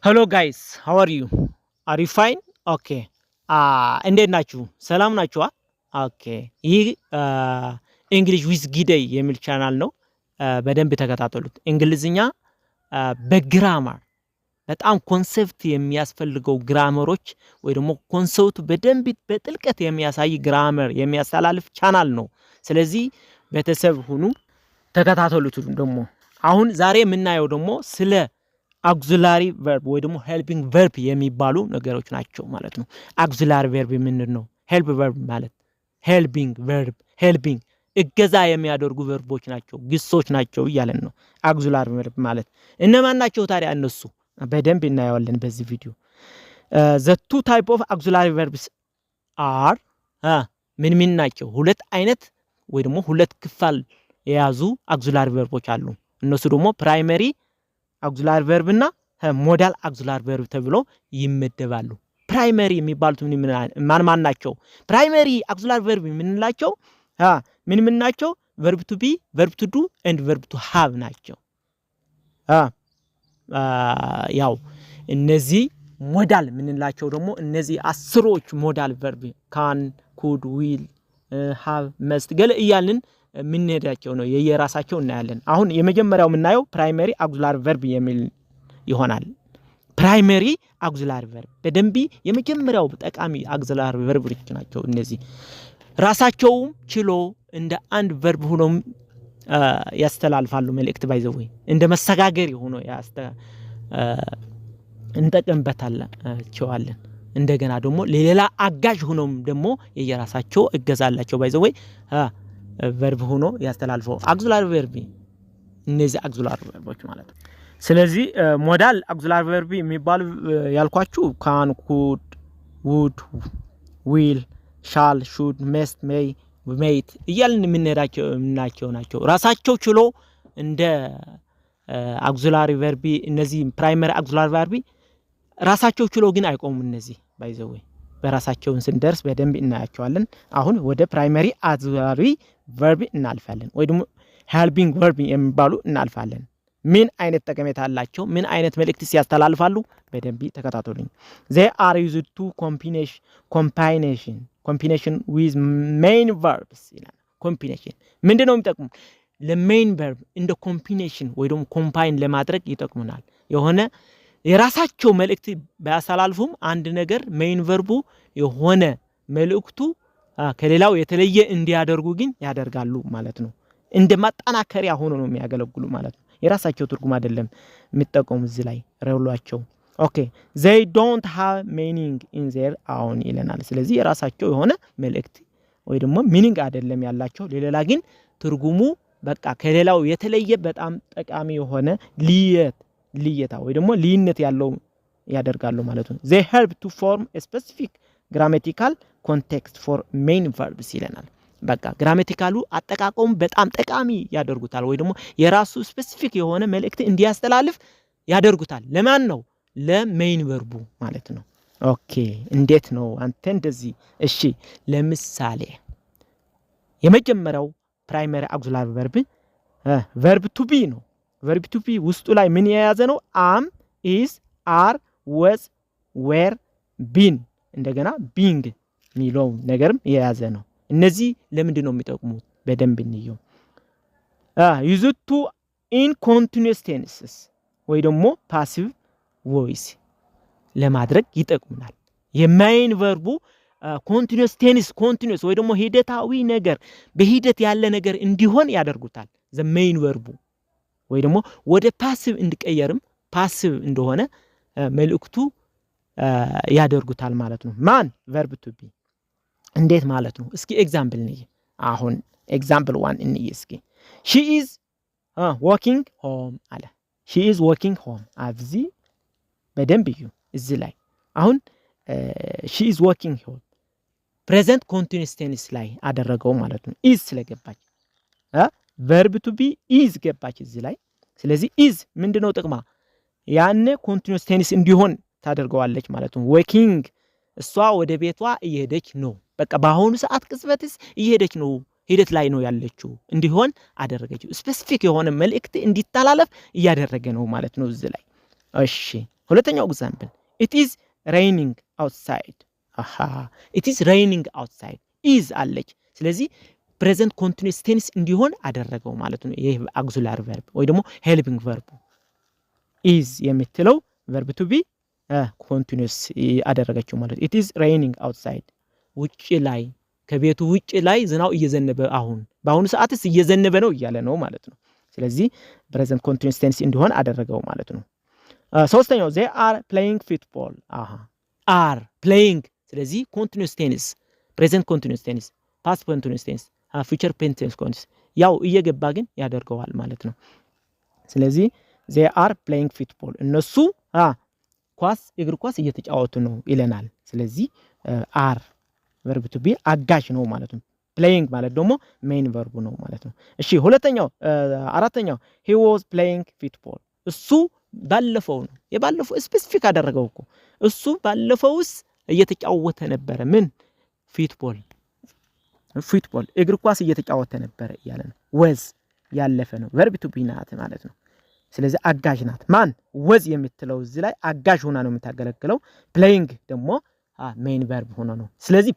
Hello guys, how are you? Are you fine? Okay. እንዴት ናችሁ? ሰላም ናችኋ? ኦኬ። ይህ እንግሊሽ ዊዝ ጊደይ የሚል ቻናል ነው። በደንብ ተከታተሉት። እንግሊዝኛ በግራመር በጣም ኮንሴፕት የሚያስፈልገው ግራመሮች ወይ ደግሞ ኮንሰፕቱ በደንብ በጥልቀት የሚያሳይ ግራመር የሚያስተላልፍ ቻናል ነው። ስለዚህ ቤተሰብ ሁኑ፣ ተከታተሉት። ደግሞ አሁን ዛሬ የምናየው ደግሞ ስለ አክሲላሪ ቨርብ ወይ ደግሞ ሄልፒንግ ቨርብ የሚባሉ ነገሮች ናቸው ማለት ነው። አክሲላሪ ቨርብ ምንድን ነው? ሄልፕ ቨርብ ማለት ሄልፒንግ ቨርብ፣ ሄልፒንግ እገዛ የሚያደርጉ ቨርቦች ናቸው፣ ግሶች ናቸው እያለን ነው። አክሲላሪ ቨርብ ማለት እነማን ናቸው ታዲያ? እነሱ በደንብ እናየዋለን በዚህ ቪዲዮ። the two type of auxiliary verbs are ምን ናቸው? ሁለት አይነት ወይ ደግሞ ሁለት ክፍል የያዙ አክሲላሪ ቨርቦች አሉ። እነሱ ደግሞ ፕራይመሪ አክሲላሪ ቨርብ እና ሞዳል አክሲላሪ ቨርብ ተብሎ ይመደባሉ። ፕራይመሪ የሚባሉት ማን ናቸው? ፕራይመሪ አክሲላሪ ቨርብ የምንላቸው ምን ናቸው? ቨርብ ቱ ቢ፣ ቨርብ ቱ ዱ ኤንድ ቨርብ ቱ ሃቭ ናቸው። ያው እነዚህ ሞዳል የምንላቸው ደግሞ እነዚህ አስሮች ሞዳል ቨርብ ካን፣ ኩድ፣ ዊል፣ ሃቭ፣ መስት ገለ እያልን ምንሄዳቸው ነው። የየራሳቸው እናያለን። አሁን የመጀመሪያው የምናየው ፕራይመሪ አክሲላሪ ቨርብ የሚል ይሆናል። ፕራይመሪ አክሲላሪ ቨርብ በደንብ የመጀመሪያው ጠቃሚ አክሲላሪ ቨርቦች ናቸው። እነዚህ ራሳቸውም ችሎ እንደ አንድ ቨርብ ሆኖ ያስተላልፋሉ መልእክት። ባይዘው እንደ መሰጋገር ሆኖ እንጠቀምበታለን። እንደገና ደግሞ ለሌላ አጋዥ ሆኖም ደግሞ የየራሳቸው እገዛላቸው ባይዘው ቨርብ ሆኖ ያስተላልፈው አክሲላሪ ቨርብ እነዚህ አክሲላሪ ቨርቦች ማለት ነው። ስለዚህ ሞዳል አክሲላሪ ቨርብ የሚባሉ ያልኳችሁ ካን፣ ኩድ፣ ውድ፣ ዊል፣ ሻል፣ ሹድ፣ መስት፣ ሜይ፣ ሜይት እያልን የምንሄዳቸው ናቸው። ራሳቸው ችሎ እንደ አክሲላሪ ቨርብ እነዚህ ፕራይመሪ አክሲላሪ ቨርብ ራሳቸው ችሎ ግን አይቆሙም። እነዚህ ባይዘው በራሳቸውን ስንደርስ በደንብ እናያቸዋለን። አሁን ወደ ፕራይመሪ አክሲላሪ ቨርብ እናልፋለን፣ ወይ ደግሞ ሄልፒንግ ቨርብ የሚባሉ እናልፋለን። ምን አይነት ጠቀሜታ አላቸው? ምን አይነት መልእክት ሲያስተላልፋሉ? በደንብ ተከታተሉኝ። they are used to combination with main verbs ይላል። ኮምቢኔሽን ምንድነው የሚጠቅሙ? ለሜን ቨርብ እንደ ኮምቢኔሽን ወይ ደግሞ ኮምባይን ለማድረግ ይጠቅሙናል። የሆነ የራሳቸው መልእክት ባያስተላልፉም አንድ ነገር ሜን ቨርቡ የሆነ መልእክቱ ከሌላው የተለየ እንዲያደርጉ ግን ያደርጋሉ ማለት ነው። እንደ ማጠናከሪያ ሆኖ ነው የሚያገለግሉ ማለት ነው። የራሳቸው ትርጉም አይደለም የሚጠቀሙ እዚህ ላይ ረውሏቸው። ኦኬ they don't have meaning in their own ይለናል። ስለዚህ የራሳቸው የሆነ መልእክት ወይ ደግሞ ሚኒንግ አይደለም ያላቸው፣ ሌላ ግን ትርጉሙ በቃ ከሌላው የተለየ በጣም ጠቃሚ የሆነ ልየታ ወይ ደግሞ ልዩነት ያለው ያደርጋሉ ማለት ነው። they help to form a specific grammatical context for main verbs ይለናል። በቃ ግራማቲካሉ አጠቃቀሙ በጣም ጠቃሚ ያደርጉታል ወይ ደግሞ የራሱ ስፔሲፊክ የሆነ መልእክት እንዲያስተላልፍ ያደርጉታል። ለማን ነው? ለሜን ቨርቡ ማለት ነው። ኦኬ እንዴት ነው አንተ እንደዚህ? እሺ ለምሳሌ የመጀመሪያው ፕራይመሪ አክሲላሪ ቨርብ ቨርብ ቱ ቢ ነው። ቨርብ ቱ ቢ ውስጡ ላይ ምን የያዘ ነው? አም፣ ኢዝ፣ አር፣ ወዝ፣ ዌር፣ ቢን እንደገና ቢንግ ሚለው ነገርም የያዘ ነው። እነዚህ ለምንድን ነው የሚጠቅሙት? በደንብ እንየው። used to in continuous tenses ወይ ደግሞ ፓሲቭ ቮይስ ለማድረግ ይጠቅሙናል። የሜን ቨርቡ continuous tense continuous ወይ ደግሞ ሂደታዊ ነገር በሂደት ያለ ነገር እንዲሆን ያደርጉታል። the main verb ወይ ደግሞ ወደ ፓሲቭ እንዲቀየርም ፓሲቭ እንደሆነ መልእክቱ ያደርጉታል ማለት ነው። ማን? verb to be እንዴት ማለት ነው? እስኪ ኤግዛምፕል ነይ። አሁን ኤግዛምፕል 1 እንይ እስኪ። she is walking home አለ። she is walking home አብዚ በደንብ እዩ እዚህ ላይ አሁን she is walking home present continuous tense ላይ አደረገው ማለት ነው። is ስለገባች verb to be is ገባች እዚህ ላይ። ስለዚህ is ምንድነው ጥቅማ? ያነ continuous tense እንዲሆን ታደርገዋለች ማለት ነው። walking እሷ ወደ ቤቷ እየሄደች ነው። በቃ በአሁኑ ሰዓት ቅጽበትስ እየሄደች ነው፣ ሂደት ላይ ነው ያለችው እንዲሆን አደረገችው። ስፔሲፊክ የሆነ መልእክት እንዲተላለፍ እያደረገ ነው ማለት ነው እዚህ ላይ። እሺ ሁለተኛው ኤግዛምፕል it is raining outside አሃ it is raining outside is አለች ስለዚህ present continuous tense እንዲሆን አደረገው ማለት ነው ይሄ auxiliary verb ወይ ደግሞ helping verb is የምትለው verb to be continuous አደረገችው ማለት it is raining outside ውጪ ላይ ከቤቱ ውጪ ላይ ዝናው እየዘነበ በአሁኑ ሰዓትስ እየዘነበ ነው እያለ ነው ማለት ነው ስለዚህ present continuous tense እንዲሆን አደረገው ማለት ነው ሶስተኛው they are playing football are playing ስለዚህ continuous tense present continuous tense past continuous tense future tense continuous ያው እየገባ ግን ያደርገዋል ማለት ነው ስለዚህ they are playing football እነሱ እግር ኳስ እየተጫወቱ ነው ይለናል ስለዚህ are verb to be አጋዥ ነው ማለት ነው playing ማለት ደግሞ main verb ነው ማለት ነው እሺ አራተኛው he was playing football እሱ ባለፈው ነው የባለፈው ስፔሲፊክ አደረገው እኮ እሱ ባለፈውስ እየተጫወተ ነበር ምን ፉትቦል እግር ኳስ እየተጫወተ ነበር እያለ ነው was ያለፈ ነው verb to be ናት ማለት ነው ስለዚህ አጋዥ ናት ማን was የምትለው እዚህ ላይ አጋዥ ሆና ነው የምታገለግለው playing ደግሞ main verb ሆኖ ነው ስለዚህ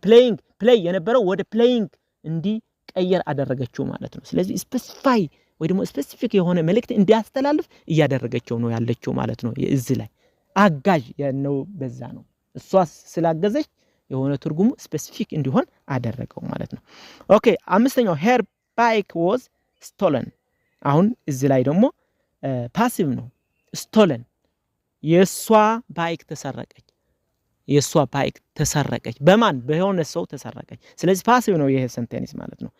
play የነበረው ወደ playing እንዲቀየር አደረገችው ማለት ነው ስለዚህ ስፔሲፋይ ወይ ደግሞ ስፔሲፊክ የሆነ መልእክት እንዲያስተላልፍ እያደረገችው ነው ያለችው ማለት ነው እዚህ ላይ አጋዥ ነው በዛ ነው እሷ ስላገዘች የሆነ ትርጉሙ ስፔሲፊክ እንዲሆን አደረገው ማለት ነው ኦኬ አምስተኛው her bike was stolen አሁን እዚህ ላይ ደግሞ ፓሲቭ ነው stolen የሷ ባይክ ተሰረቀች በማን በሆነ ሰው ተሰረቀች ስለዚህ ፓሲቭ ነው ይሄ ሴንቴንስ ማለት ነው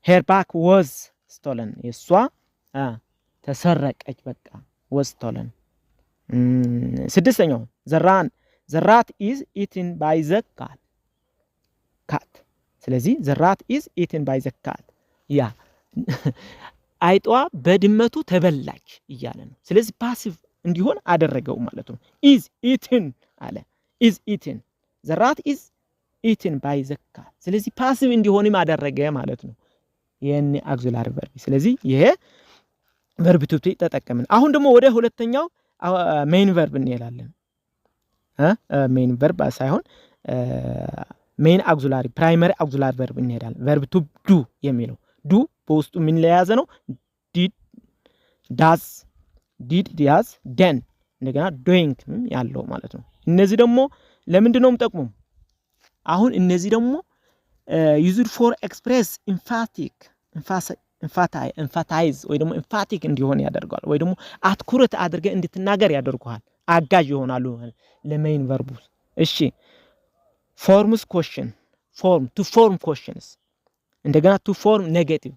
her bike was stolen የሷ ተሰረቀች በቃ was stolen ስድስተኛው the rat is eaten by the cat ስለዚህ the rat is eaten by the cat ያ አይጧ በድመቱ ተበላች እያለ ነው ስለዚህ ፓሲቭ እንዲሆን አደረገው ማለት ነው is eaten አለ is eaten the rat is eaten by the cat ስለዚህ ፓሲቭ እንዲሆንም አደረገ ማለት ነው የኔ auxiliary verb ስለዚህ ይሄ verb to be ተጠቀምን አሁን ደግሞ ወደ ሁለተኛው main verb እንሄዳለን main verb ሳይሆን main auxiliary primary auxiliary verb እንሄዳለን verb to do የሚለው do በውስጡ ምን ለያዘ ነው did does done እንደገና doing ያለው ማለት ነው እነዚህ ደግሞ ለምንድን ነው የምጠቅሙ አሁን እነዚህ ደግሞ used for express emphasize ወይ ደግሞ emphatic እንዲሆን ያደርጋል ወይ ደግሞ አትኩረት አድርገ እንድትናገር ያደርጋል አጋዥ ይሆናሉ ለሜን verb እሺ forms to form questions እንደገና to form negative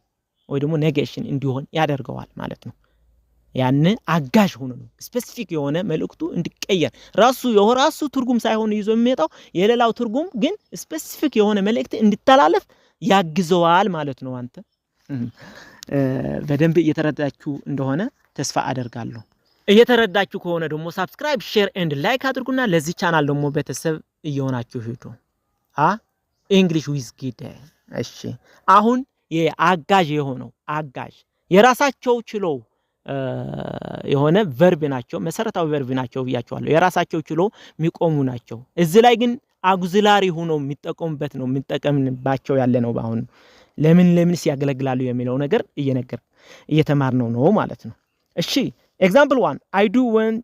ወይ ደግሞ negation እንዲሆን ያደርጋል ማለት ነው ያን አጋዥ ሆኖ ነው ስፔሲፊክ የሆነ መልእክቱ እንዲቀየር ራሱ ትርጉም ሳይሆን ይዞ የሚመጣው የሌላው ትርጉም ግን ስፔሲፊክ የሆነ መልእክት እንዲተላለፍ ያግዘዋል ማለት ነው አንተ በደንብ እየተረዳችሁ እንደሆነ ተስፋ አደርጋለሁ እየተረዳችሁ ከሆነ ደግሞ subscribe share and like አድርጉና ለዚህ ቻናል ደግሞ ቤተሰብ እየሆናችሁ ሂዱ English with Gide እሺ አሁን የአጋዥ የሆነው አጋዥ የራሳቸው ችሎ የሆነ verb ናቸው መሰረታዊ verb ናቸው ብያቸዋለሁ የራሳቸው ችሎ የሚቆሙ ናቸው እዚህ ላይ ግን auxiliary ሆኖ የሚጠቀሙበት ነው የሚጠቀምባቸው ያለ ነው አሁን ለምን ሲያገለግላሉ የሚለው ነገር እየተማርነው ነው ማለት ነው እሺ example 1 I do want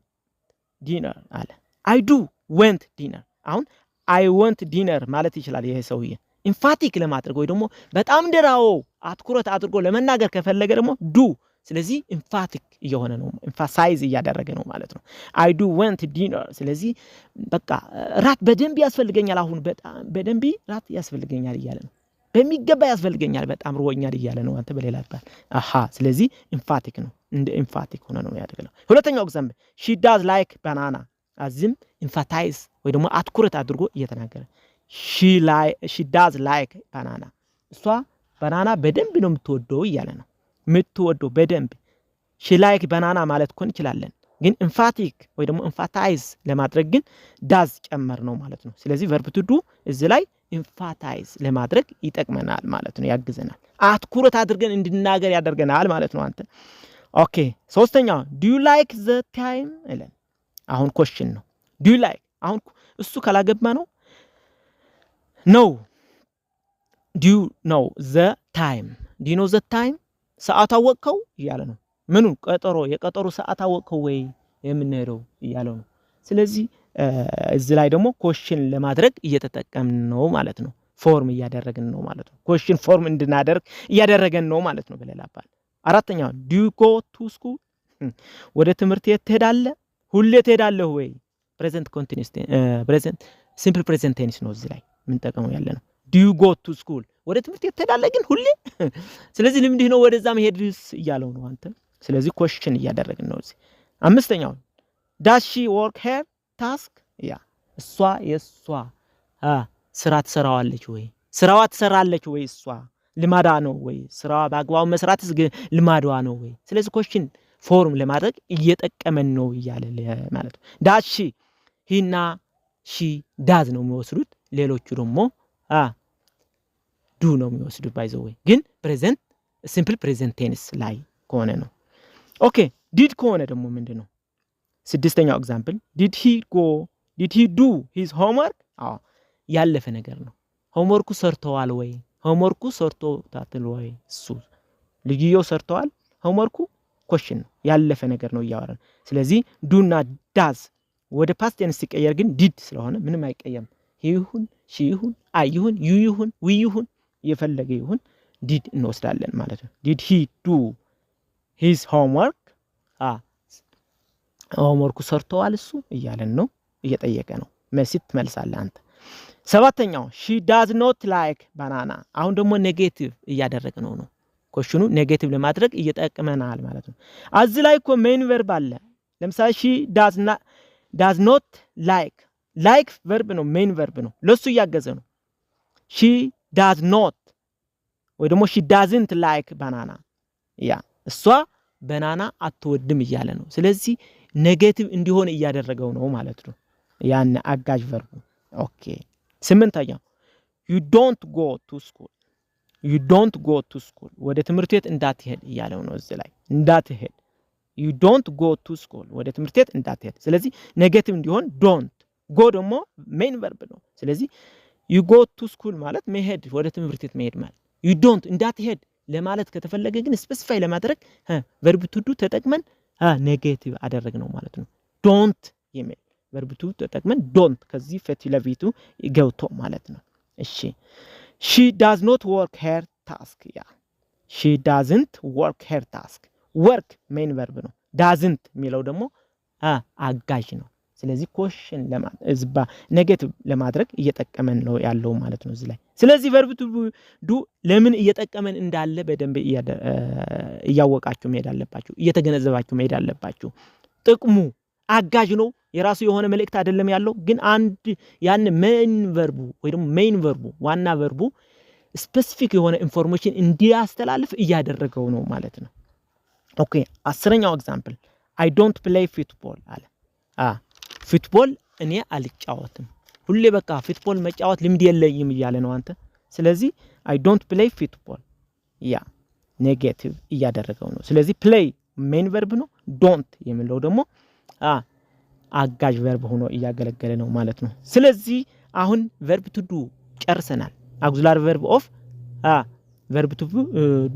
dinner አለ I do want dinner አሁን I want dinner ማለት ይችላል ይሄ ሰውዬ emphatic ለማድረግ ወይ ደግሞ በጣም ደራው አትኩረት አድርጎ ለመናገር ከፈለገ ደግሞ do ስለዚህ emphatic እየሆነ ነው emphasize እያደረገ ነው ማለት ነው I do want dinner ስለዚህ በቃ ራት በደንብ ያስፈልገኛል አሁን በጣም በደንብ ራት ያስፈልገኛል እያለ ነው በሚገባ ያስፈልገኛል በጣም ሮኛል እያለ ነው አንተ በሌላ አባል ስለዚህ emphatic ነው እንደ emphatic ሆነ ነው ያደረገው ሁለተኛው ኤግዛምፕል she does like banana አዝም emphasize ወይ ደግሞ አትኩረት አድርጎ እየተናገረ she does like banana እሷ ባናና በደንብ ነው የምትወደው እያለ ነው የምትወደው በደንብ she like banana ማለት ኮን ይችላልን ግን emphatic ወይ ደግሞ emphasize ለማድረግ ግን does ጨመር ነው ማለት ነው ስለዚህ verb to do እዚህ ላይ emphasize ለማድረግ ይጠቅመናል ማለት ነው ያግዘናል አትኩረት አድርገን እንድናገር ያደርገናል ማለት ነው አንተ ኦኬ ሶስተኛው do you like the time እለን አሁን question ነው do you like አሁን እሱ ካላገባ ነው no do you know the time do you know the time ሰዓት አወቀው እያለ ነው ምኑን የቀጠሮ ሰዓት አወቀው ወይ የምንሄደው እያለው ነው ስለዚህ እዚህ ላይ ደግሞ question ለማድረግ እየተጠቀምን ነው ማለት ነው ፎርም እያደረግን ነው ማለት ነው question ፎርም እንድናደርግ እያደረገን ነው ማለት ነው በሌላ አባባል አራተኛው do you go to school ወደ ትምህርት ቤት ትሄዳለህ ሁሌ ትሄዳለህ ወይ present continuous present simple present tense ነው እዚህ ላይ ምን ተጠቀመው ያለ ነው do you go to school ወደ ትምህርት ቤት ትሄዳለህ ግን ሁሌ ስለዚህ ልምድህ ነው ወደዛ መሄድስ እያለው ነው አንተ ስለዚህ question እያደረግን ነው እዚህ አምስተኛው does she work her task ያ እሷ የሷ ስራ ትሰራዋለች ወይ ስራዋ ትሰራለች ወይ እሷ ልማዳ ነው ወይ ስራዋ በአግባቡ መስራትስ ልማዷ ነው ወይ ስለዚህ question ፎርም ለማድረግ እየተጠቀመን ነው ይያለ ማለት ነው does she he እና she does ነው የሚወስዱት ሌሎቹ ደግሞ do ነው የሚወስዱት by the way ግን present simple present tense ላይ ከሆነ ነው ኦኬ did ከሆነ ደግሞ ምንድነው ስድስተኛው ኤግዛምፕል did he do his homework ያለፈ ነገር ነው ሆምወርኩ ሰርተዋል ወይ ሆምወርኩ ሰርቶታል ወይ እሱ ልጅየው ሰርተዋል ሆምወርኩ question ነው ያለፈ ነገር ነው ያወራን ስለዚህ do እና does ወደ past tense ሲቀየር ግን did ስለሆነ ምንም አይቀየም he ይሁን she ይሁን I ይሁን you ይሁን we ይሁን የፈለገ ይሁን did እንወስዳለን ማለት ነው did he do his homework ሆምወርኩ ሰርተዋል እሱ እያለን ነው እየጠየቀ ነው መልስ ትመልሳለህ አንተ ሰባተኛው she does not like banana አሁን ደግሞ ኔጌቲቭ እያደረገ ነው ኮሽኑ ኔጌቲቭ ለማድረግ እየተጠቀመናል ማለት ነው አዚ ላይ እኮ ሜን ቨርብ አለ ለምሳሌ she does not like ቨርብ ነው ሜን ቨርብ ነው ለሱ ያገዘ ነው she does not ወይ ደግሞ she doesn't like banana ያ እሷ ባናና አትወድም እያለ ነው ስለዚህ ኔጌቲቭ እንዲሆን እያደረገው ነው ማለት ነው ያን አጋዥ ቨርብ ኦኬ ስምንተኛው you don't go to school ወደ ትምህርት ቤት እንዳትሄድ እያለው ነው እዚህ ላይ እንዳትሄድ you don't go to school ወደ ትምህርት ቤት እንዳትሄድ ስለዚህ ኔጌቲቭ እንዲሆን don't go ደግሞ ሜን ቨርብ ነው ስለዚህ you go to school ማለት መሄድ ወደ ትምህርት ቤት መሄድ ማለት you don't እንዳትሄድ ለማለት ከተፈለገ ግን ስፔሲፋይ ለማድረግ ቨርብ ቱ ዱ ተጠቅመን ኔጌቲቭ አደረግ ነው ማለት ነው don't የሚል ቨርብ ቱ ተጠቅመን don't ከዚህ ፈቲለቪቱ ይገውቶ ማለት ነው እሺ she does not work her task ያ she doesn't work her task work ሜን ቨርብ ነው doesn't የሚለው ደግሞ አጋዥ ነው ስለዚህ ኮሽን ለማዝባ ኔጌቲቭ ለማድረግ እየተጠቀመን ነው ያለው ማለት ነው እዚህ ላይ ስለዚህ ቨርብ ቱ ዱ ለምን እየተጠቀመን እንዳለ በደንብ እያወቃችሁ መሄድ አለባችሁ እየተገነዘባችሁ መሄድ አለባችሁ ጥቅሙ አጋዥ ነው የራሱ የሆነ መልእክት አይደለም ያለው ግን አንድ ያን ሜን ቨርቡ ወይ ደግሞ ሜን ቨርቡ ዋና ቨርቡ ስፔሲፊክ የሆነ ኢንፎርሜሽን እንዲያስተላልፍ እያደረገው ነው ማለት ነው ኦኬ አስረኛው ኤግዛምፕል I don't play football አለ ፉትቦል እኔ አልጫወትም ሁሌ በቃ ፉትቦል መጫወት ልምድ የለኝም እያለ ነው አንተ ስለዚህ I don't play football ያ ኔጌቲቭ እያደረገው ነው ስለዚህ play ሜን ቨርብ ነው don't የሚለው ደግሞ አጋዥ ቨርብ ሆኖ እያገለገለ ነው ማለት ነው ስለዚህ አሁን ቨርብ ቱ ዱ ጨርሰናል auxiliary verb of ቨርብ ቱ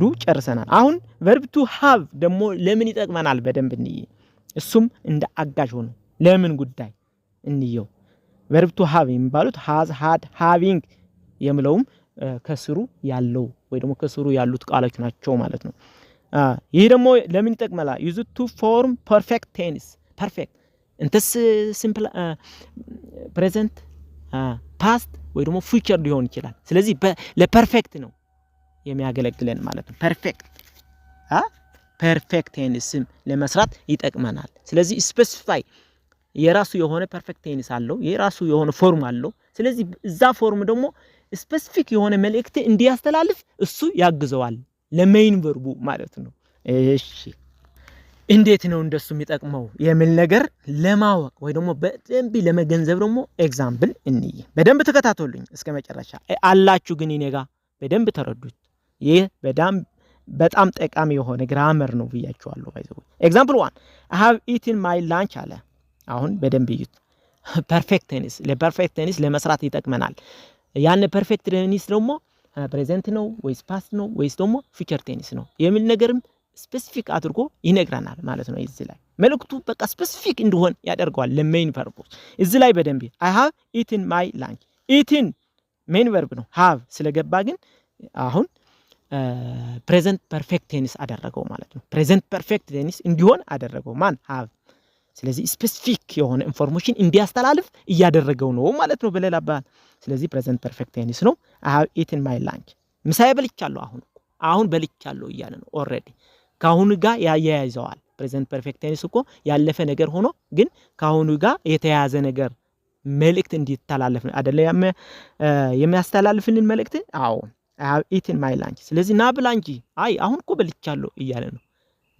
ዱ ጨርሰናል አሁን ቨርብ ቱ have ደግሞ ለምን ይጠቅመናል በደንብ እንይ እሱም እንደ አጋዥ ሆኖ ለምን ጉዳይ እንየው verb to have የሚባሉት has had having የሚለውም ከስሩ ያለው ወይ ደግሞ ከስሩ ያሉት ቃሎች ናቸው ማለት ነው ይሄ ደግሞ ለምን ይጠቅማል use it to form perfect tense perfect እንተስ simple present past ወይ ደግሞ future ሊሆን ይችላል ስለዚህ ለፐርፌክት ነው የሚያገለግለን ማለት ነው perfect tense ለመስራት ይጠቅመናል ስለዚህ specify የራሱ የሆነ ፐርፌክት ቴንስ አለው የራሱ የሆነ ፎርም አለው ስለዚህ እዛ ፎርም ደግሞ ስፔሲፊክ የሆነ መልእክት እንዲያስተላልፍ እሱ ያግዘዋል ለሜን ቨርቡ ማለት ነው እሺ እንዴት ነው እንደሱ የሚጠቅመው የሚል ነገር ለማወቅ ወይ ደግሞ በደንብ ለመገንዘብ ደግሞ ኤግዛምፕል እንይ በደንብ ተከታተሉኝ እስከመጨረሻ አላችሁ ግን እኔ ጋር በደንብ ተረዱት ይሄ በጣም ጠቃሚ የሆነ ግራመር ነው ብያችኋለሁ ባይዘው ኤግዛምፕል 1 I have eaten my lunch አለ አሁን በደንብ ይዩት። ፐርፌክት ቴንስ ለፐርፌክት ቴንስ ለመስራት ይጠቅመናል። ያን ፐርፌክት ቴንስ ደግሞ ፕሬዘንት ነው ወይስ ፓስት ነው ወይስ ደግሞ ፊቸር ቴንስ ነው የሚል ነገርም ስፔሲፊክ አድርጎ ይነግረናል ማለት ነው። እዚህ ላይ መልእክቱ በቃ ስፔሲፊክ እንዲሆን ያደርገዋል ለሜን ፐርፖዝ። እዚህ ላይ በደንብ አይ ሃቭ ኢትን ማይ ላንች። ኢትን ሜን ቨርብ ነው። ሃቭ ስለገባ ግን አሁን ፕሬዘንት ፐርፌክት ቴንስ አደረገው ማለት ነው። ፕሬዘንት ፐርፌክት ቴንስ እንዲሆን አደረገው ማን ሃቭ። ስለዚህ ስፔሲፊክ የሆነ ኢንፎርሜሽን እንዲያስተላልፍ እያደረገው ነው ማለት ነው በሌላ አባባል። ስለዚህ ፕሬዘንት ፐርፌክት ቴንስ ነው። አይ ሃቭ ኢትን ማይ ላንች ምሳዬ በልቻለሁ። አሁን በልቻለሁ እያለ ነው ኦልሬዲ ካሁኑ ጋር ያያይዘዋል። ፕሬዘንት ፐርፌክት ቴንስ እኮ ያለፈ ነገር ሆኖ ግን ካሁኑ ጋር የተያያዘ ነገር መልእክት እንዲተላለፍ ነው አይደለ የሚያስተላልፍልን መልእክት። አዎ አይ ሃቭ ኢትን ማይ ላንች። ስለዚህ ና ብላ እንጂ አይ አሁን እኮ በልቻለሁ እያለ ነው።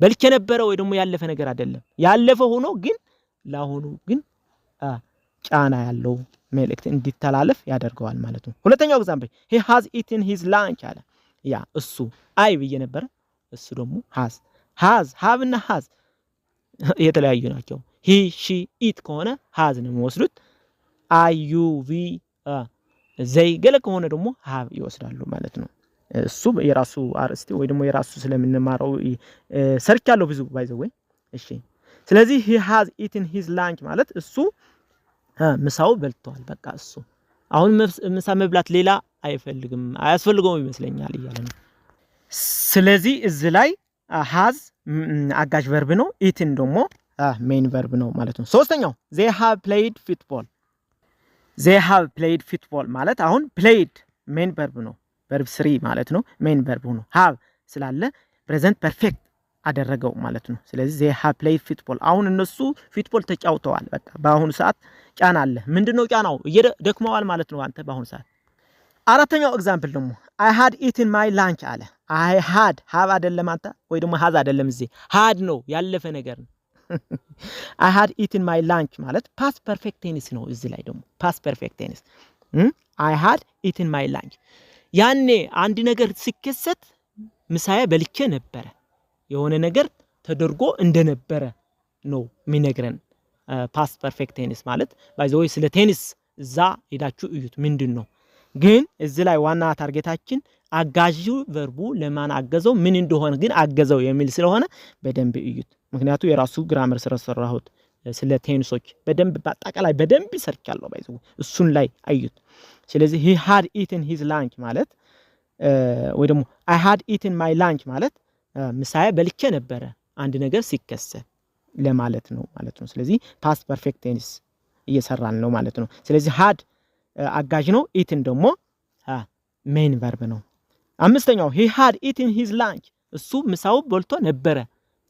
በልቼ ነበረ ወይ ደግሞ ያለፈ ነገር አይደለም። ያለፈ ሆኖ ግን ለአሁኑ ግን ጫና ያለው መልእክት እንዲተላለፍ ያደርገዋል ማለት ነው። ሁለተኛው ኤግዛምፕል he has eaten his lunch አለ። ያ እሱ አይ ብዬ ነበረ እሱ ደግሞ has have እና has የተለያዩ ናቸው። he she it ከሆነ has ነው የሚወስዱት። I you we they ገለ ከሆነ ደግሞ have ይወስዳሉ ማለት ነው። እሱ የራሱ አርስቲ ወይ ደግሞ የራሱ ስለምንማረው ሰርቻለሁ ብዙ ባይዘው ወይ እሺ። ስለዚህ he has eaten his lunch ማለት እሱ ምሳው በልቷል። በቃ እሱ አሁን ምሳ መብላት ሌላ አይፈልግም አያስፈልገውም ይመስለኛል እያለ ነው። ስለዚህ እዚህ ላይ has አጋዥ ቨርብ ነው። eaten ደግሞ ሜን ቨርብ ነው ማለት ነው። ሶስተኛው they have played football። they have played football ማለት አሁን played ሜን ቨርብ ነው። ቨርብ 3 ማለት ነው። ሜን ቨርብ ሆኖ have ስላለ ፕሬዘንት ፐርፌክት አደረገው ማለት ነው። ስለዚህ they have played football አሁን እነሱ ፉትቦል ተጫውተዋል። በቃ በአሁኑ ሰዓት ጫና አለ። ምንድነው ጫናው? እየደክመዋል ማለት ነው አንተ በአሁኑ ሰዓት። አራተኛው ኤግዛምፕል ደግሞ I had eaten my lunch አለ። I had have አይደለም አንተ ወይ ደግሞ has አይደለም እዚህ had ነው ያለፈ ነገር ነው። I had eaten my lunch ማለት past perfect tense ነው። እዚህ ላይ ደግሞ past perfect tense I had eaten my lunch ያኔ አንድ ነገር ሲከሰት ምሳዬ በልቼ ነበረ የሆነ ነገር ተደርጎ እንደነበረ ነው የሚነግረን past perfect tense ማለት ባይዘው ስለ ቴኒስ እዛ ሄዳችሁ እዩት ምንድነው። ግን እዚህ ላይ ዋና ታርጌታችን አጋዡ ቨርቡ ለማን አገዘው ምን እንደሆነ ግን አገዘው የሚል ስለሆነ በደንብ እዩት። ምክንያቱም የራሱ ግራመር ስለሰራሁት ስለ ቴንሶች በደንብ በአጠቃላይ በደንብ ሰርቻለሁ ባይዘው እሱን ላይ አዩት። ስለዚህ he had eaten his lunch ማለት ወይ ደግሞ I had eaten my lunch ማለት ምሳዬ በልቼ ነበረ አንድ ነገር ሲከሰት ለማለት ነው ማለት ነው። ስለዚህ past perfect tense እየሰራን ነው ማለት ነው። ስለዚህ had አጋዥ ነው። eaten ደግሞ ሜን ቨርብ ነው። አምስተኛው he had eaten his lunch እሱ ምሳው በልቶ ነበረ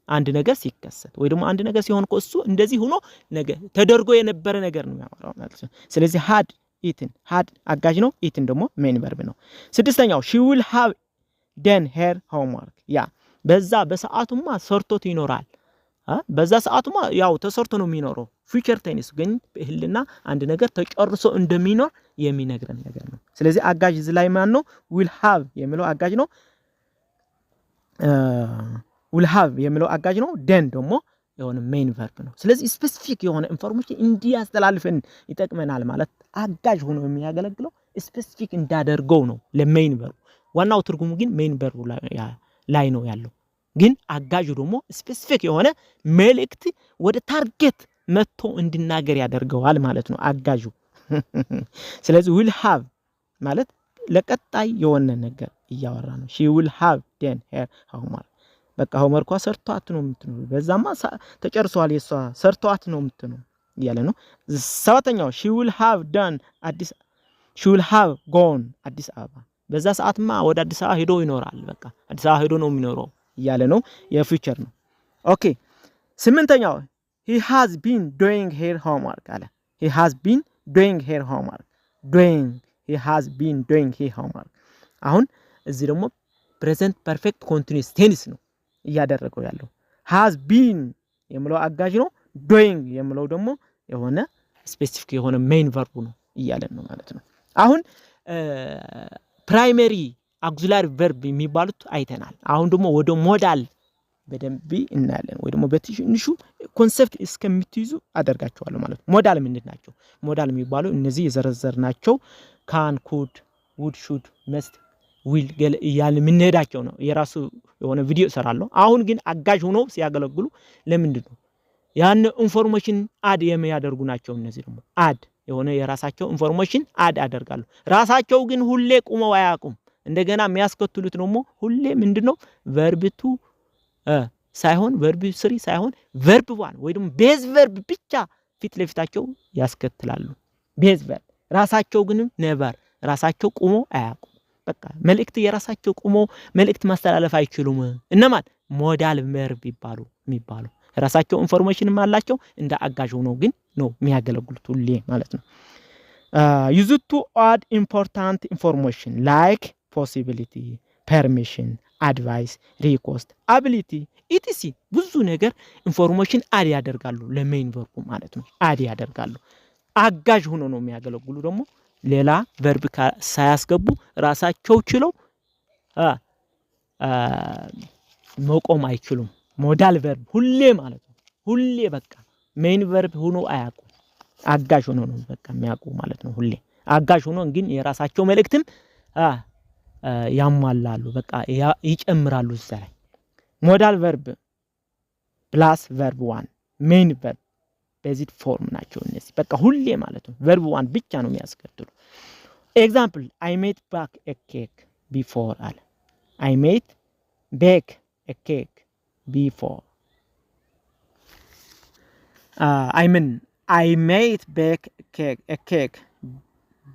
አንድ ነገር ሲከሰት ወይ ደግሞ አንድ ነገር ሲሆን እኮ እሱ እንደዚህ ሆኖ ነገር ተደርጎ የነበረ ነገር ነው ያወራው ማለት ነው። ስለዚህ had eaten had አጋዥ ነው። eaten ደግሞ ሜን ቨርብ ነው። ስድስተኛው she will have done her homework ያ በዛ በሰዓቱማ ሰርቶት ይኖራል። በዛ ሰዓቱማ ያው ተሰርቶ ነው የሚኖረው። ፊቸር ቴንስ ግን በህልና አንድ ነገር ተጨርሶ እንደሚኖር የሚነግረን ነገር ነው። ስለዚህ አጋዥ እዚህ ላይ ማን ነው? will have የሚለው አጋዥ ነው። will have የሚለው አጋዥ ነው። ደን ደግሞ የሆነ ሜን ቨርብ ነው። ስለዚህ ስፔሲፊክ የሆነ ኢንፎርሜሽን እንዲያስተላልፈን ይጠቅመናል ማለት አጋዥ ሆኖ የሚያገለግለው ስፔሲፊክ እንዳደርገው ነው ለሜን ቨርብ። ዋናው ትርጉሙ ግን ሜን ቨርብ ላይ ነው ያለው። ግን አጋዡ ደግሞ ስፔሲፊክ የሆነ መልእክት ወደ ታርጌት መጥቶ እንዲናገር ያደርገዋል ማለት ነው አጋዡ። ስለዚህ will have ማለት ለቀጣይ የሆነ ነገር እያወራ ነው። she will have done her homework በቃ ሆምወርኳ ሰርቷት ነው የምትኖር በዛማ ተጨርሷል የሷ ሰርቷት ነው የምትኖር እያለ ነው። ሰባተኛው she will have done she will have gone አዲስ አበባ በዛ ሰዓትማ ወደ አዲስ አበባ ሄዶ ይኖራል። በቃ አዲስ አበባ ሄዶ ነው የሚኖረው እያለ ነው። የፊውቸር ነው። ኦኬ ስምንተኛው he has been doing her homework አለ። he has been doing her homework he has been doing her homework አሁን እዚህ ደግሞ present perfect continuous tense ነው እያደረገው ያለው። has been የሚለው አጋዥ ነው። doing የሚለው ደግሞ የሆነ ስፔሲፊክ የሆነ ሜን ቨርቡ ነው እያለን ነው ማለት ነው። አሁን ፕራይመሪ አክሲላሪ ቨርብ የሚባሉት አይተናል። አሁን ደግሞ ወደ ሞዳል በደንብ እናያለን ወይ ደግሞ በትንሹ ኮንሰፕት እስከምትይዙ አደርጋቸዋለሁ ማለት ነው። ሞዳል ምንድን ናቸው? ሞዳል የሚባሉ እነዚህ የዘረዘርናቸው ካን፣ ኩድ፣ ውድ፣ ሹድ፣ መስት፣ ዊል እያልን የምንሄዳቸው ነው። የራሱ የሆነ ቪዲዮ እሰራለሁ። አሁን ግን አጋዥ ሆኖ ሲያገለግሉ ለምንድን ነው ያን ኢንፎርሜሽን አድ የሚያደርጉ ናቸው። እነዚህ ደግሞ አድ የሆነ የራሳቸው ኢንፎርሜሽን አድ ያደርጋሉ። ራሳቸው ግን ሁሌ ቁመው አያውቁም። እንደገና የሚያስከትሉት ደግሞ ሁሌ ምንድነው ቨርብ ቱ ሳይሆን ቨርብ ስሪ ሳይሆን ቨርብ ዋን ወይ ደግሞ ቤዝ ቨርብ ብቻ ፊት ለፊታቸው ያስከትላሉ። ቤዝ ቨርብ ራሳቸው ግን ነበር ራሳቸው ቁሞ አያውቁም። በቃ መልእክት የራሳቸው ቁሞ መልእክት ማስተላለፍ አይችሉም። እነማን ሞዳል ቨርብ የሚባሉ ራሳቸው ኢንፎርሜሽንም አላቸው እንደ አጋዥ ሆነው ግን ነው የሚያገለግሉት ሁሌ ማለት ነው። use to add important information like possibility, permission, advice, request, ability etc ብዙ ነገር ኢንፎርሜሽን አድ ያደርጋሉ ለሜን ቨርቡ ማለት ነው። አድ ያደርጋሉ አጋዥ ሆኖ ነው የሚያገለግሉ። ደግሞ ሌላ ቨርብ ሳያስገቡ ራሳቸው ችለው መቆም አይችሉም። ሞዳል ቨርብ ሁሌ ማለት ነው። ሁሌ በቃ ሜን ቨርብ ሆኖ አያውቁ አጋዥ ሆኖ ነው በቃ የሚያውቁ ማለት ነው። ሁሌ አጋዥ ሆኖ ግን የራሳቸው መልእክትም ያሟላሉ በቃ ይጨምራሉ እዛ ላይ። ሞዳል ቨርብ ፕላስ ቨርብ ዋን ሜን ቨርብ ቤዚክ ፎርም ናቸው እነዚህ በቃ ሁሌ ማለት ነው። ቨርብ ዋን ብቻ ነው የሚያስከትሉ። ኤግዛምፕል አይ ሜድ ባክ ኤ ኬክ ቢፎር አለ። አይ ሜድ ቤክ ኤ ኬክ ቢፎር I made bake a cake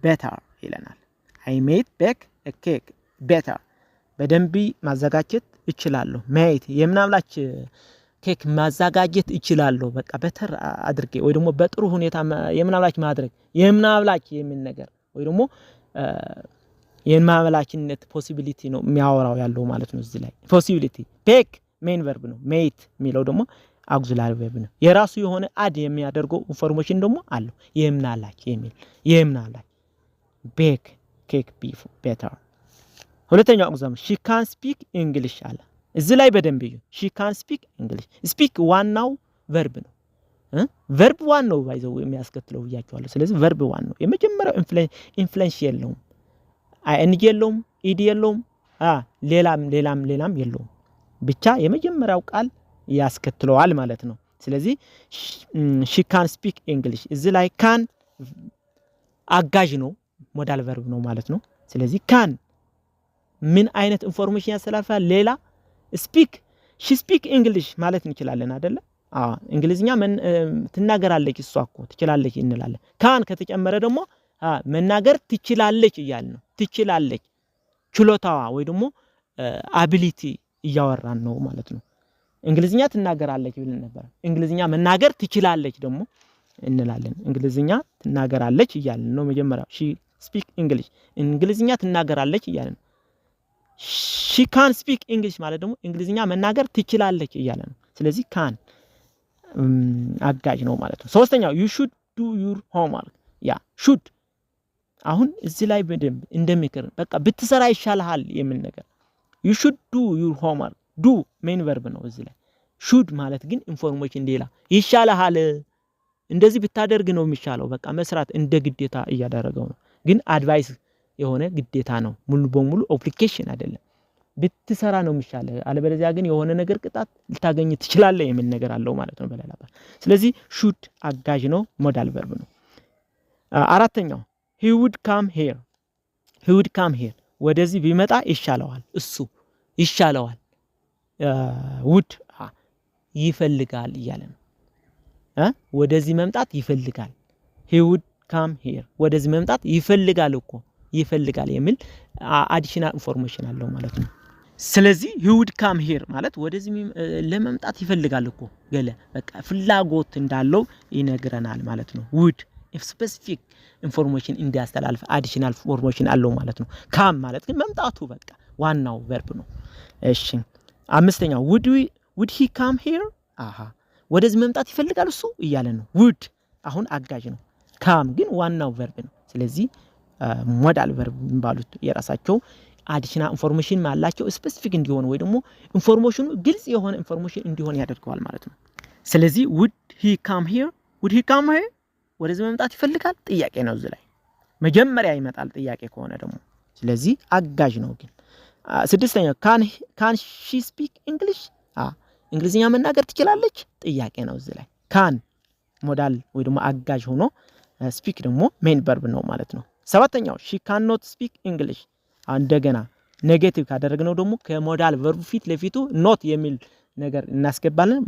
better ይለናል። I made bake a cake better በደንብ ማዘጋጀት እችላለሁ። ሜድ የምናብላች ኬክ ማዘጋጀት እችላለሁ በቃ በተር አድርጌ ወይ ደግሞ በጥሩ ሁኔታ የምናብላች ማድረግ የምናብላች የሚል ነገር ወይ ደግሞ የማብላችነት ፖሲቢሊቲ ነው የሚያወራው ያለው ማለት ነው። እዚህ ላይ ፖሲቢሊቲ ቤክ ሜን ቨርብ ነው። ሜድ የሚለው ደግሞ አግዚላሪ ቨርብ ነው። የራሱ የሆነ አድ የሚያደርገው ኢንፎርሜሽን ደግሞ አለው። የምናላች የሚል የምናላች ቤክ ኬክ ቢፍ ቤተር። ሁለተኛው ኤግዛምፕል ሺ ካን ስፒክ እንግሊሽ አለ። እዚህ ላይ በደንብ እዩ። ሺ ካን ስፒክ እንግሊሽ። ስፒክ ዋናው ቨርብ ነው። ቨርብ ዋን ነው ባይዘው የሚያስከትለው ብያቸዋለሁ። ስለዚህ ቨርብ ዋን ነው የመጀመሪያው። ኢንፍሉዌንስ የለውም፣ አይኤንጂ የለውም፣ ኢዲ የለውም፣ ሌላም የለውም። ብቻ የመጀመሪያው ቃል ያስከትለዋል ማለት ነው። ስለዚህ ሺ ካን ስፒክ እንግሊሽ እዚህ ላይ ካን አጋዥ ነው ሞዳል ቨርብ ነው ማለት ነው። ስለዚህ ካን ምን አይነት ኢንፎርሜሽን ያስተላልፋል? ሌላ ስፒክ ሺ ስፒክ እንግሊሽ ማለት እንችላለን አይደለ? እንግሊዝኛ ትናገራለች እሷ እኮ ትችላለች እንላለን። ካን ከተጨመረ ደግሞ መናገር ትችላለች እያልን ነው። ትችላለች ችሎታዋ ወይ ደግሞ አቢሊቲ እያወራን ነው ማለት ነው። እንግሊዝኛ ትናገራለች ብለን ነበር። እንግሊዝኛ መናገር ትችላለች ደግሞ እንላለን። እንግሊዝኛ ትናገራለች እያልን ነው መጀመሪያ። ሺ ስፒክ እንግሊሽ እንግሊዝኛ ትናገራለች እያልን ነው። ሺ ካን ስፒክ እንግሊሽ ማለት ደግሞ እንግሊዝኛ መናገር ትችላለች እያለ ነው። ስለዚህ ካን አጋዥ ነው ማለት ነው። ሶስተኛው you should do your homework ያ should አሁን እዚህ ላይ በደንብ እንደምክር በቃ ብትሰራ ይሻልሃል የሚል ነገር you should do your homework do main verb ነው እዚህ ላይ should ማለት ግን ኢንፎርሜሽን ሌላ ይሻልሃል እንደዚህ ብታደርግ ነው የሚሻለው በቃ መስራት እንደ ግዴታ እያደረገው ነው። ግን አድቫይስ የሆነ ግዴታ ነው ሙሉ በሙሉ ኦብሊጌሽን አይደለም። ብትሰራ ነው የሚሻለው አለበለዚያ ግን የሆነ ነገር ቅጣት ልታገኝ ትችላለህ የሚል ነገር አለው ማለት ነው በሌላ አባባል። ስለዚህ should አጋዥ ነው ሞዳል ቨርብ ነው። አራተኛው he would come here ወደዚህ ቢመጣ ይሻለዋል እሱ ይሻለዋል would ይፈልጋል እያለ ነው። ወደዚህ መምጣት ይፈልጋል he would come here ወደዚህ መምጣት ይፈልጋል እኮ ይፈልጋል የሚል አዲሽናል ኢንፎርሜሽን አለው ማለት ነው። ስለዚህ he would come here ማለት ወደዚህ ለመምጣት ይፈልጋል እኮ ገለ በቃ ፍላጎት እንዳለው ይነግረናል ማለት ነው። would ስፔሲፊክ ኢንፎርሜሽን እንዲያስተላልፍ አዲሽናል ኢንፎርሜሽን አለው ማለት ነው። come ማለት ግን መምጣቱ በቃ ዋናው ቨርብ ነው። እሺ አምስተኛው would he come here ወደዚህ መምጣት ይፈልጋል እሱ እያለ ነው። would አሁን አጋዥ ነው። come ግን ዋናው ቨርብ ነው። ስለዚህ ሞዳል ቨርብ ባሉት የራሳቸው አዲሽናል ኢንፎርሜሽን ማላቸው ስፔሲፊክ እንዲሆን ወይ ደግሞ ኢንፎርሜሽኑ ግልጽ የሆነ ኢንፎርሜሽን እንዲሆን ያደርገዋል ማለት ነው። ስለዚህ would he come here ወደዚህ መምጣት ይፈልጋል ጥያቄ ነው እዚህ ላይ መጀመሪያ ይመጣል ጥያቄ ከሆነ ደግሞ ስለዚህ አጋዥ ነው ግን ስድስተኛው can she speak English እንግሊዝኛ መናገር ትችላለች ጥያቄ ነው እዚህ ላይ can ሞዳል ወይ ደግሞ አጋዥ ሆኖ speak ደግሞ main verb ነው ማለት ነው። ሰባተኛው she cannot speak English እንደገና ኔጌቲቭ ካደረግነው ደግሞ ከሞዳል verb ፊት ለፊቱ not የሚል ነገር እናስገባለን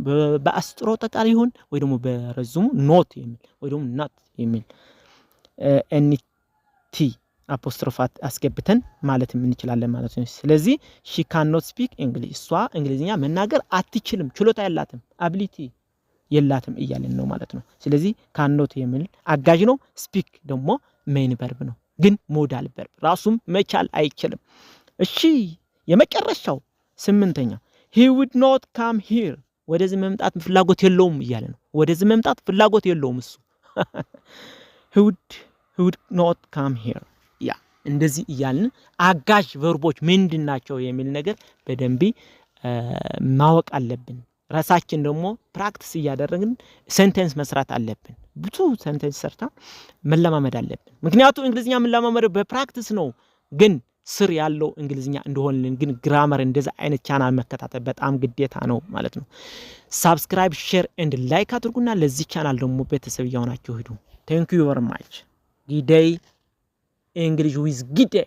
በአስትሮተ ቃል ይሁን ወይ ደግሞ በረዝሙ not የሚል ወይ ደግሞ not የሚል nt አፖስትሮፋት አስገብተን ማለት እንችላለን ማለት ነው። ስለዚህ she cannot speak English እሷ እንግሊዝኛ መናገር አትችልም ችሎታ የላትም ability የላትም እያለን ነው ማለት ነው። ስለዚህ cannot የሚል አጋዥ ነው speak ደግሞ main verb ነው ግን ሞዳል verb ራሱም መቻል አይችልም። እሺ የመጨረሻው ስምንተኛው he would not come here ወደዚህ መምጣት ፍላጎት የለውም እያለ ነው ወደዚህ መምጣት ፍላጎት የለውም እሱ he would not come here ያ እንደዚህ እያልን አጋዥ ቨርቦች ምንድናቸው የሚል ነገር በደንብ ማወቅ አለብን። ራሳችን ደግሞ ፕራክቲስ እያደረግን ሴንቴንስ መስራት አለብን። ብዙ ሴንቴንስ ሰርታ መለማመድ አለብን። ምክንያቱም እንግሊዝኛ መለማመድ በፕራክቲስ ነው ግን ስር ያለው እንግሊዝኛ እንደሆነልን ግን ግራመር እንደዛ አይነት ቻናል መከታተል በጣም ግዴታ ነው ማለት ነው። ሰብስክራይብ ሼር ኤንድ ላይክ አድርጉና ለዚህ ቻናል ደግሞ ቤተሰብ ያሆናችሁ ሂዱ። Thank you very much. Good day English with Gide